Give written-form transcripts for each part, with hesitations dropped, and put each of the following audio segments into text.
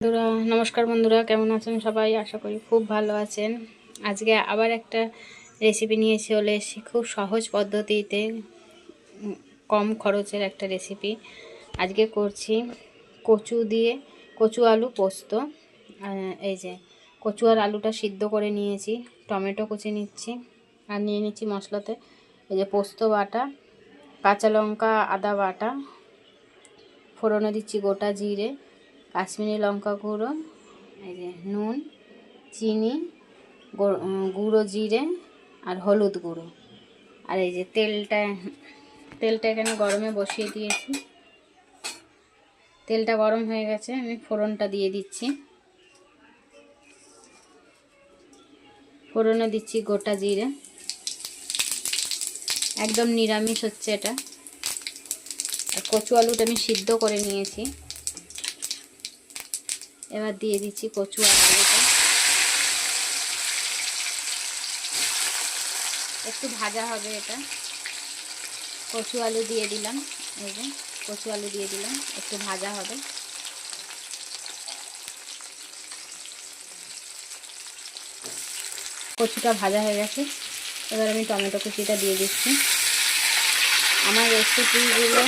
বন্ধুরা নমস্কার। বন্ধুরা কেমন আছেন সবাই? আশা করি খুব ভালো আছেন। আজকে আবার একটা রেসিপি নিয়ে চলে এসেছি, খুব সহজ পদ্ধতিতে কম খরচের একটা রেসিপি। আজকে করছি কচু আলু পোস্ত। এই যে কচু আর আলুটা সিদ্ধ করে নিয়েছি, টমেটো কুচি নিচ্ছি আর নিয়ে নিচ্ছি মশলাতে এই যে পোস্ত বাটা, কাঁচা লঙ্কা, আদা বাটা, ফোড়নে দিচ্ছি গোটা জিরে, কাশ্মীরি লঙ্কা গুঁড়ো, এই যে নুন, চিনি, গুঁড়ো জিরে আর হলুদ গুঁড়ো। আর এই যে তেলটা এখানে গরমে বসিয়ে দিয়েছি। তেলটা গরম হয়ে গেছে, আমি ফোড়নটা দিয়ে দিচ্ছি। ফোড়নে দিচ্ছি গোটা জিরে, একদম নিরামিষ হচ্ছে এটা। আর কচু আলুটা আমি সিদ্ধ করে নিয়েছি। এবার দিয়ে দিচ্ছি কচু আর আলুটা, একটু ভাজা হবে এটা। কচু আলু দিয়ে দিলাম, এই যে কচু আলু দিয়ে দিলাম, একটু ভাজা হবে। কচুটা ভাজা হয়ে গেছে, এবার আমি টমেটো কুচিটা দিয়ে দিচ্ছি। আমার রেসিপিগুলো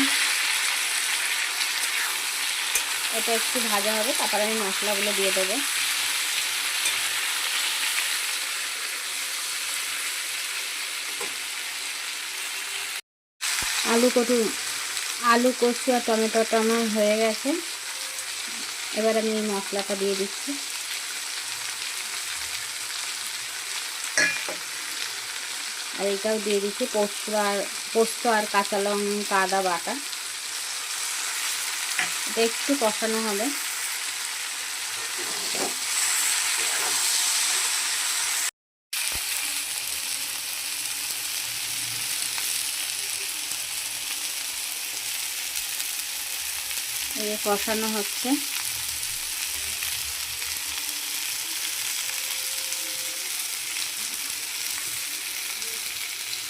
এটা একটু ভাজা হবে, তারপর আমি মশলাগুলো দিয়ে দেবো। আলু কচু আর টমেটোটা আমার হয়ে গেছে। এবার আমি এই মশলাটা দিয়ে দিচ্ছি। আর এইটাও দিয়ে দিচ্ছি পোস্ত আর কাঁচা লঙ্কা, আদা বাটা। এটা একটু কষানো হবে। এই কষানো হচ্ছে।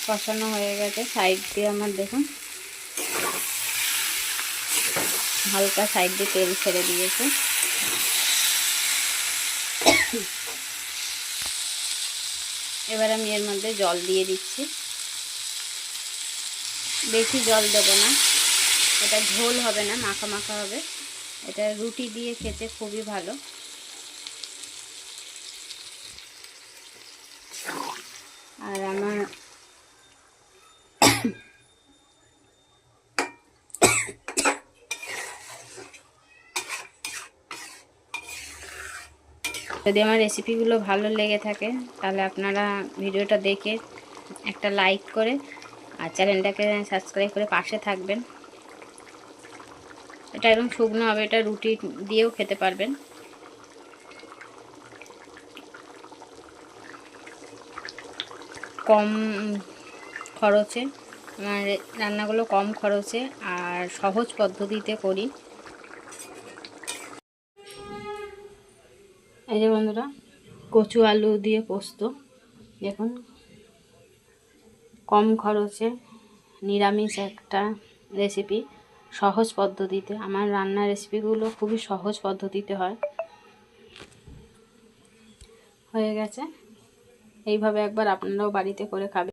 কষানো হয়ে গেছে। সাইড দিয়ে আমার দেখুন হালকা সাইড দিয়ে তেল ছেড়ে দিয়েছে। এবার আমি এর মধ্যে জল দিয়ে দিচ্ছি। বেশি জল দেবো না, এটা ঝোল হবে না, মাখা মাখা হবে। এটা রুটি দিয়ে খেতে খুবই ভালো। আর আমার যদি আমার রেসিপিগুলো ভালো লেগে থাকে তাহলে আপনারা ভিডিওটা দেখে একটা লাইক করে আর চ্যানেলটাকে সাবস্ক্রাইব করে পাশে থাকবেন। এটা একদম শুকনো হবে, এটা রুটি দিয়েও খেতে পারবেন। কম খরচে আমার রান্নাগুলো কম খরচে আর সহজ পদ্ধতিতে করি। এই যে বন্ধুরা কচু আলু দিয়ে পোস্ত, দেখুন কম খরচে নিরামিষ একটা রেসিপি, সহজ পদ্ধতিতে। আমার রান্নার রেসিপিগুলো খুবই সহজ পদ্ধতিতে হয়ে গেছে। এইভাবে একবার আপনারাও বাড়িতে করে খাবেন।